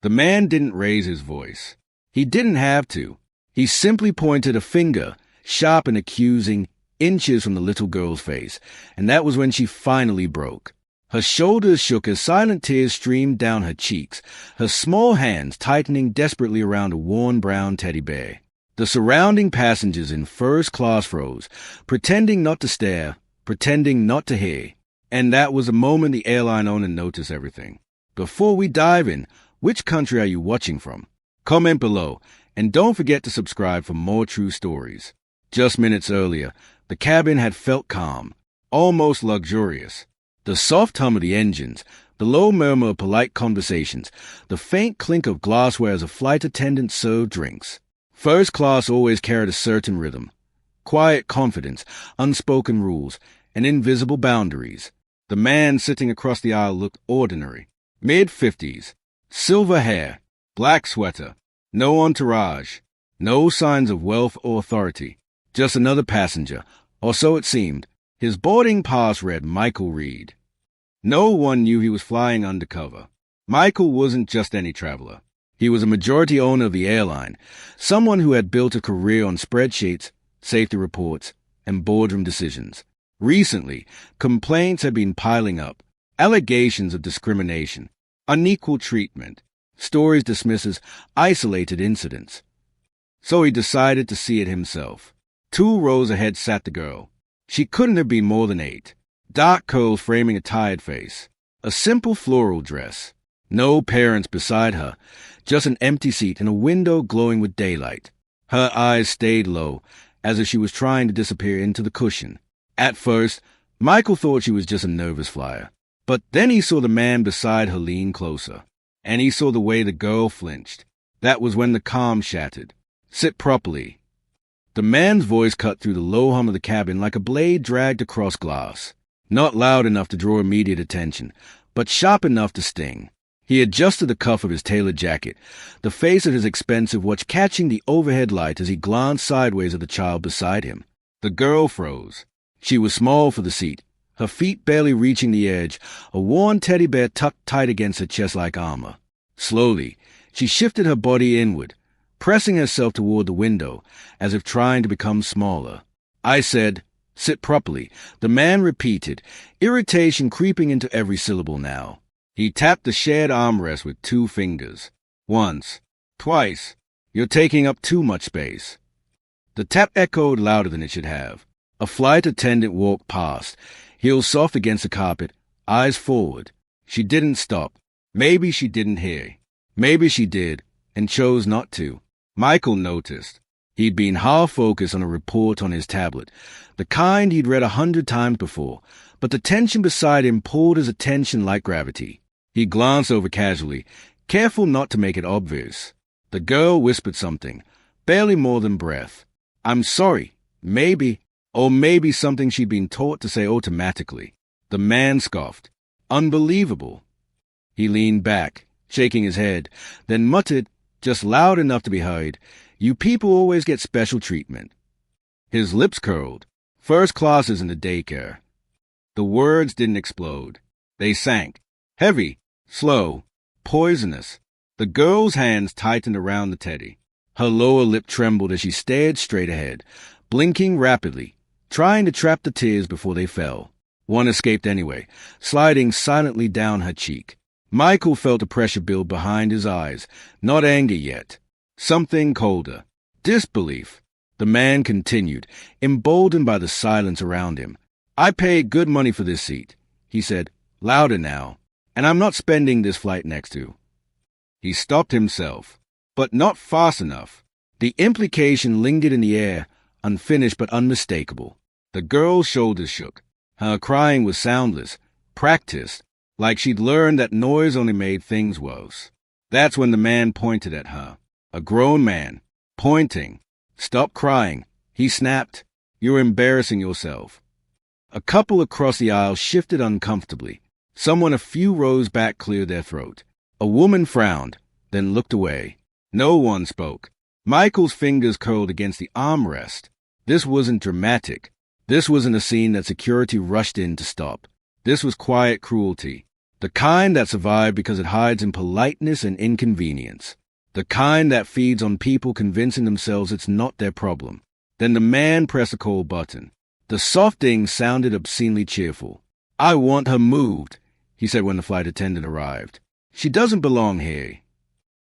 The man didn't raise his voice. He didn't have to. He simply pointed a finger, sharp and accusing, inches from the little girl's face, and that was when she finally broke. Her shoulders shook as silent tears streamed down her cheeks, her small hands tightening desperately around a worn brown teddy bear. The surrounding passengers in first class froze, pretending not to stare, pretending not to hear. And that was the moment the airline owner noticed everything. Before we dive in, which country are you watching from? Comment below, and don't forget to subscribe for more true stories. Just minutes earlier, the cabin had felt calm, almost luxurious. The soft hum of the engines, the low murmur of polite conversations, the faint clink of glassware as a flight attendant served drinks. First class always carried a certain rhythm. Quiet confidence, unspoken rules, and invisible boundaries. The man sitting across the aisle looked ordinary. Mid-50s, silver hair, black sweater, no entourage, no signs of wealth or authority. Just another passenger, or so it seemed. His boarding pass read Michael Reed. No one knew he was flying undercover. Michael wasn't just any traveler. He was a majority owner of the airline, someone who had built a career on spreadsheets, safety reports, and boardroom decisions. Recently, complaints had been piling up, allegations of discrimination, unequal treatment, stories dismissed as isolated incidents. So he decided to see it himself. 2 rows ahead sat the girl. She couldn't have been more than 8. Dark curls framing a tired face. A simple floral dress. No parents beside her. Just an empty seat and a window glowing with daylight. Her eyes stayed low, as if she was trying to disappear into the cushion. At first, Michael thought she was just a nervous flyer. But then he saw the man beside her lean closer. And he saw the way the girl flinched. That was when the calm shattered. Sit properly. The man's voice cut through the low hum of the cabin like a blade dragged across glass. Not loud enough to draw immediate attention, but sharp enough to sting. He adjusted the cuff of his tailored jacket, the face of his expensive watch catching the overhead light as he glanced sideways at the child beside him. The girl froze. She was small for the seat, her feet barely reaching the edge, a worn teddy bear tucked tight against her chest like armor. Slowly, she shifted her body inward, pressing herself toward the window, as if trying to become smaller. I said, "Sit properly," the man repeated, irritation creeping into every syllable now. He tapped the shared armrest with 2 fingers. Once, twice. "You're taking up too much space." The tap echoed louder than it should have. A flight attendant walked past, heels soft against the carpet, eyes forward. She didn't stop. Maybe she didn't hear. Maybe she did, and chose not to. Michael noticed. He'd been half-focused on a report on his tablet, the kind he'd read 100 times before, but the tension beside him pulled his attention like gravity. He glanced over casually, careful not to make it obvious. The girl whispered something, barely more than breath. "I'm sorry, maybe," or maybe something she'd been taught to say automatically. The man scoffed. "Unbelievable." He leaned back, shaking his head, then muttered, just loud enough to be heard, "You people always get special treatment." His lips curled. "First class isn't a daycare." The words didn't explode. They sank. Heavy, slow, poisonous. The girl's hands tightened around the teddy. Her lower lip trembled as she stared straight ahead, blinking rapidly, trying to trap the tears before they fell. One escaped anyway, sliding silently down her cheek. Michael felt a pressure build behind his eyes, not anger yet. Something colder. Disbelief. The man continued, emboldened by the silence around him. "I paid good money for this seat," he said, louder now, "and I'm not spending this flight next to." He stopped himself, but not fast enough. The implication lingered in the air, unfinished but unmistakable. The girl's shoulders shook. Her crying was soundless, practiced, like she'd learned that noise only made things worse. That's when the man pointed at her. A grown man, pointing. "Stop crying," he snapped. "You're embarrassing yourself." A couple across the aisle shifted uncomfortably. Someone a few rows back cleared their throat. A woman frowned, then looked away. No one spoke. Michael's fingers curled against the armrest. This wasn't dramatic. This wasn't a scene that security rushed in to stop. This was quiet cruelty. The kind that survived because it hides in politeness and inconvenience. The kind that feeds on people convincing themselves it's not their problem. Then the man pressed a call button. The soft ding sounded obscenely cheerful. "I want her moved," he said when the flight attendant arrived. "She doesn't belong here."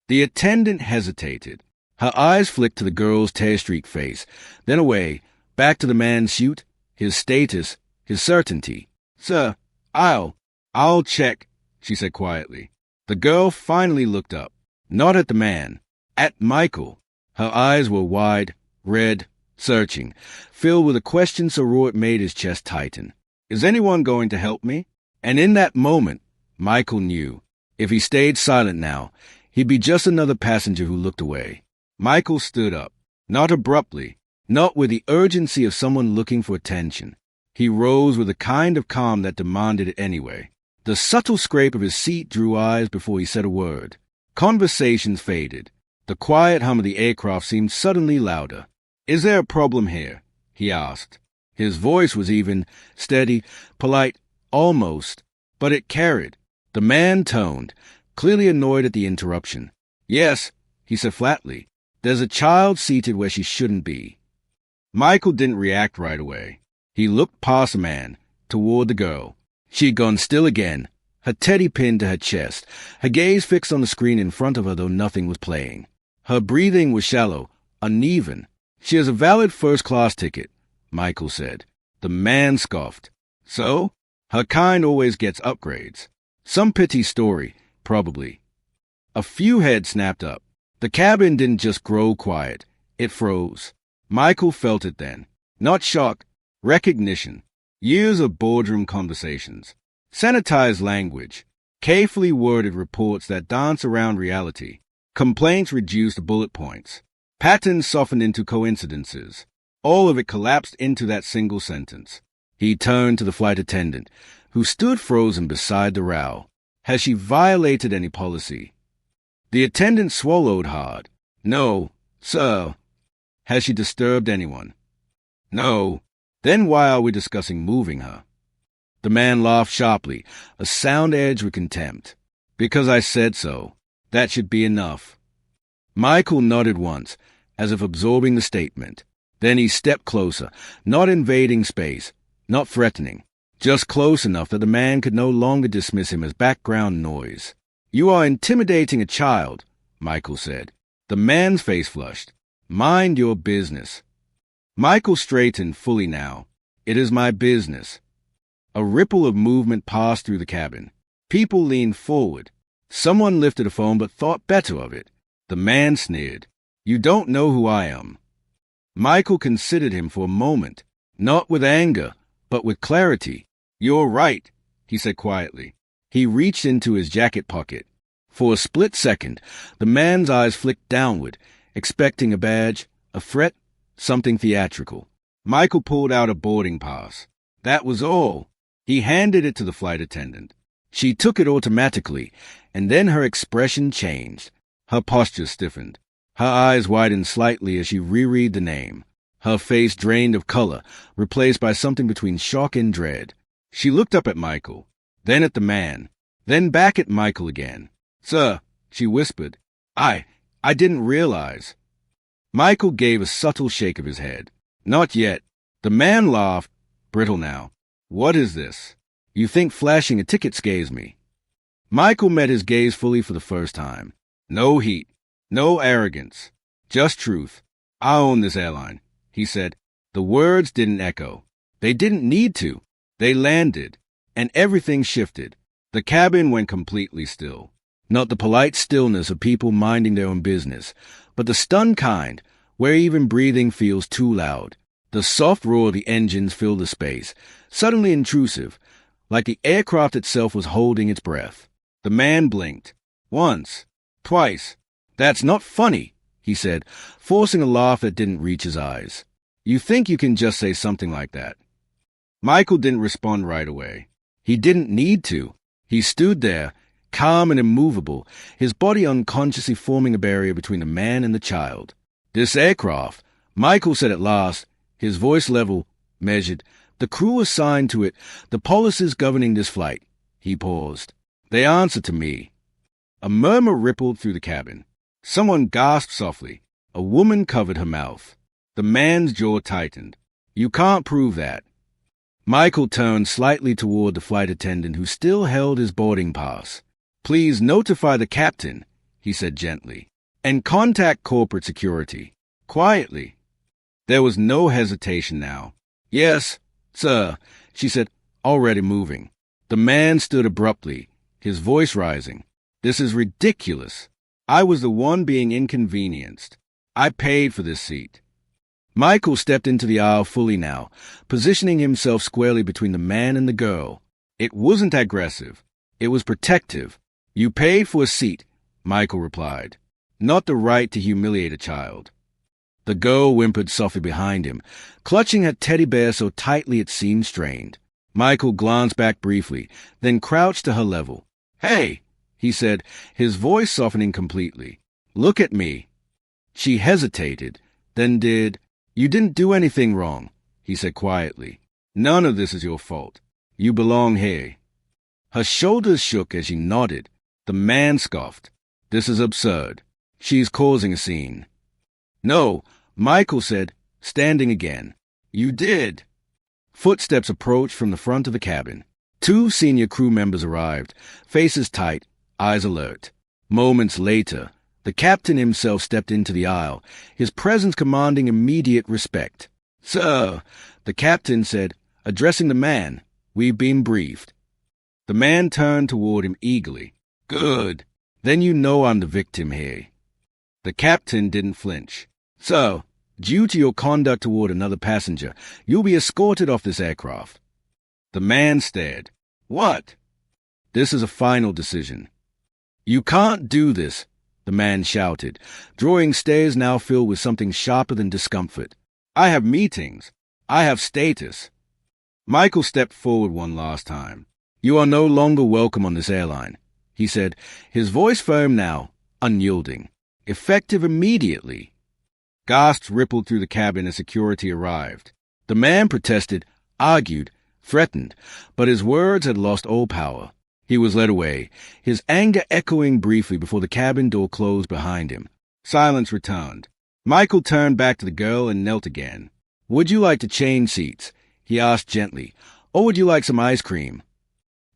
The attendant hesitated. Her eyes flicked to the girl's tear-streaked face, then away, back to the man's suit, his status, his certainty. "Sir, I'll check," she said quietly. The girl finally looked up, not at the man, at Michael. Her eyes were wide, red, searching, filled with a question so raw it made his chest tighten. "Is anyone going to help me?" And in that moment, Michael knew. If he stayed silent now, he'd be just another passenger who looked away. Michael stood up, not abruptly, not with the urgency of someone looking for attention. He rose with a kind of calm that demanded it anyway. The subtle scrape of his seat drew eyes before he said a word. Conversations faded. The quiet hum of the aircraft seemed suddenly louder. "Is there a problem here?" he asked. His voice was even, steady, polite, almost, but it carried. The man toned, clearly annoyed at the interruption. "Yes," he said flatly. "There's a child seated where she shouldn't be." Michael didn't react right away. He looked past the man, toward the girl. She'd gone still again, her teddy pinned to her chest, her gaze fixed on the screen in front of her though nothing was playing. Her breathing was shallow, uneven. "She has a valid first-class ticket," Michael said. The man scoffed. "So? Her kind always gets upgrades. Some pity story, probably." A few heads snapped up. The cabin didn't just grow quiet. It froze. Michael felt it then. Not shock, recognition. Years of boardroom conversations. Sanitized language. Carefully worded reports that dance around reality. Complaints reduced to bullet points. Patterns softened into coincidences. All of it collapsed into that single sentence. He turned to the flight attendant, who stood frozen beside the row. Has she violated any policy? The attendant swallowed hard. "No, sir." "Has she disturbed anyone?" "No." "Then why are we discussing moving her?" The man laughed sharply, a sound edged with contempt. "Because I said so. That should be enough." Michael nodded once, as if absorbing the statement. Then he stepped closer, not invading space, not threatening, just close enough that the man could no longer dismiss him as background noise. "You are intimidating a child," Michael said. The man's face flushed. "Mind your business." Michael straightened fully now. "It is my business." A ripple of movement passed through the cabin. People leaned forward. Someone lifted a phone but thought better of it. The man sneered. "You don't know who I am." Michael considered him for a moment, not with anger, but with clarity. "You're right," he said quietly. He reached into his jacket pocket. For a split second, the man's eyes flicked downward, expecting a badge, a threat, something theatrical. Michael pulled out a boarding pass. That was all. He handed it to the flight attendant. She took it automatically, and then her expression changed. Her posture stiffened. Her eyes widened slightly as she reread the name. Her face drained of color, replaced by something between shock and dread. She looked up at Michael, then at the man, then back at Michael again. "Sir," she whispered, I didn't realize." Michael gave a subtle shake of his head. "Not yet." The man laughed, brittle now. "What is this? You think flashing a ticket scares me?" Michael met his gaze fully for the first time. No heat, no arrogance, just truth. "I own this airline," he said. The words didn't echo. They didn't need to. They landed, and everything shifted. The cabin went completely still. Not the polite stillness of people minding their own business, but the stunned kind, where even breathing feels too loud. The soft roar of the engines filled the space, suddenly intrusive, like the aircraft itself was holding its breath. The man blinked. Once. Twice. "That's not funny," he said, forcing a laugh that didn't reach his eyes. "You think you can just say something like that?" Michael didn't respond right away. He didn't need to. He stood there, calm and immovable, his body unconsciously forming a barrier between the man and the child. "This aircraft," Michael said at last, his voice level, measured, "the crew assigned to it, the policies governing this flight." He paused. They answered to me. A murmur rippled through the cabin. Someone gasped softly. A woman covered her mouth. The man's jaw tightened. You can't prove that. Michael turned slightly toward the flight attendant who still held his boarding pass. Please notify the captain, he said gently, and contact corporate security. Quietly. There was no hesitation now. Yes, sir, she said, already moving. The man stood abruptly, his voice rising. This is ridiculous. I was the one being inconvenienced. I paid for this seat. Michael stepped into the aisle fully now, positioning himself squarely between the man and the girl. It wasn't aggressive. It was protective. You paid for a seat, Michael replied, not the right to humiliate a child. The girl whimpered softly behind him, clutching her teddy bear so tightly it seemed strained. Michael glanced back briefly, then crouched to her level. Hey, he said, his voice softening completely. Look at me. She hesitated, then did. You didn't do anything wrong, he said quietly. None of this is your fault. You belong here. Her shoulders shook as she nodded. The man scoffed. This is absurd. She's causing a scene. No, Michael said, standing again. You did. Footsteps approached from the front of the cabin. 2 senior crew members arrived, faces tight, eyes alert. Moments later, the captain himself stepped into the aisle, his presence commanding immediate respect. Sir, the captain said, addressing the man, we've been briefed. The man turned toward him eagerly. Good. Then you know I'm the victim here. The captain didn't flinch. So, due to your conduct toward another passenger, you'll be escorted off this aircraft. The man stared. What? This is a final decision. You can't do this, the man shouted, drawing stares now filled with something sharper than discomfort. I have meetings. I have status. Michael stepped forward one last time. You are no longer welcome on this airline, he said, his voice firm now, unyielding. Effective immediately. Gasps rippled through the cabin as security arrived. The man protested, argued, threatened, but his words had lost all power. He was led away, his anger echoing briefly before the cabin door closed behind him. Silence returned. Michael turned back to the girl and knelt again. Would you like to change seats? He asked gently. Or would you like some ice cream?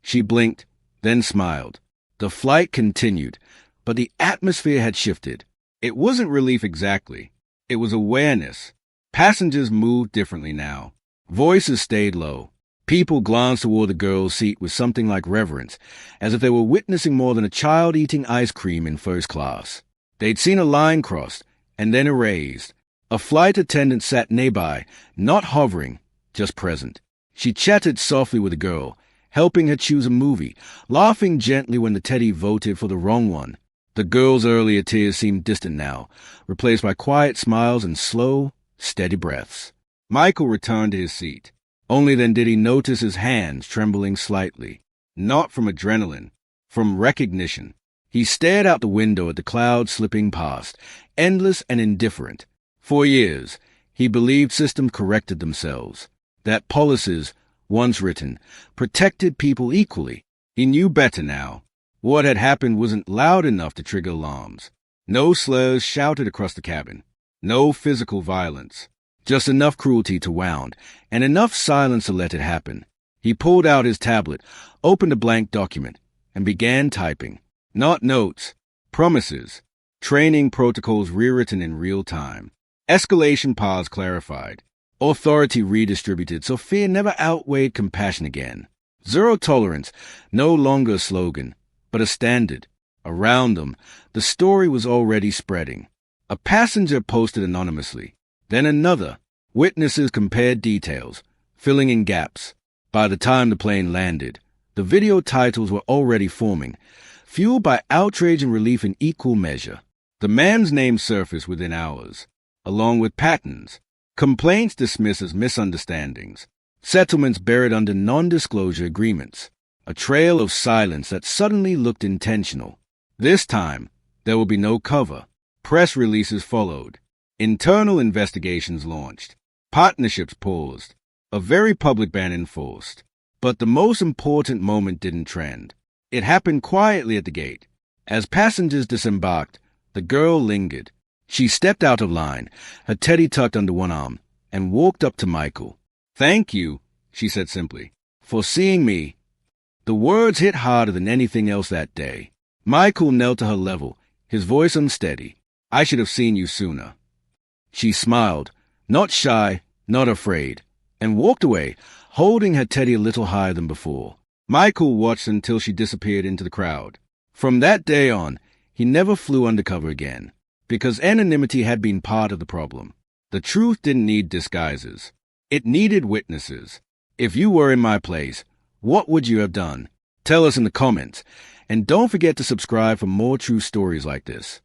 She blinked, then smiled. The flight continued, but the atmosphere had shifted. It wasn't relief exactly. It was awareness. Passengers moved differently now. Voices stayed low. People glanced toward the girl's seat with something like reverence, as if they were witnessing more than a child eating ice cream in first class. They'd seen a line crossed, and then erased. A flight attendant sat nearby, not hovering, just present. She chatted softly with the girl, helping her choose a movie, laughing gently when the teddy voted for the wrong one. The girl's earlier tears seemed distant now, replaced by quiet smiles and slow, steady breaths. Michael returned to his seat. Only then did he notice his hands trembling slightly. Not from adrenaline, from recognition. He stared out the window at the clouds slipping past, endless and indifferent. For years, he believed systems corrected themselves, that policies, once written, protected people equally. He knew better now. What had happened wasn't loud enough to trigger alarms. No slurs shouted across the cabin. No physical violence. Just enough cruelty to wound, and enough silence to let it happen. He pulled out his tablet, opened a blank document, and began typing. Not notes, promises, training protocols rewritten in real time. Escalation paths clarified. Authority redistributed so fear never outweighed compassion again. Zero tolerance, no longer a slogan, but a standard. Around them, the story was already spreading. A passenger posted anonymously. Then another. Witnesses compared details, filling in gaps. By the time the plane landed, the video titles were already forming, fueled by outrage and relief in equal measure. The man's name surfaced within hours, along with patterns, complaints dismissed as misunderstandings, settlements buried under non-disclosure agreements, a trail of silence that suddenly looked intentional. This time, there would be no cover. Press releases followed. Internal investigations launched. Partnerships paused. A very public ban enforced. But the most important moment didn't trend. It happened quietly at the gate. As passengers disembarked, the girl lingered. She stepped out of line, her teddy tucked under one arm, and walked up to Michael. "Thank you," she said simply, "for seeing me." The words hit harder than anything else that day. Michael knelt to her level, his voice unsteady. "I should have seen you sooner." She smiled, not shy, not afraid, and walked away, holding her teddy a little higher than before. Michael watched until she disappeared into the crowd. From that day on, he never flew undercover again, because anonymity had been part of the problem. The truth didn't need disguises. It needed witnesses. If you were in my place, what would you have done? Tell us in the comments. And don't forget to subscribe for more true stories like this.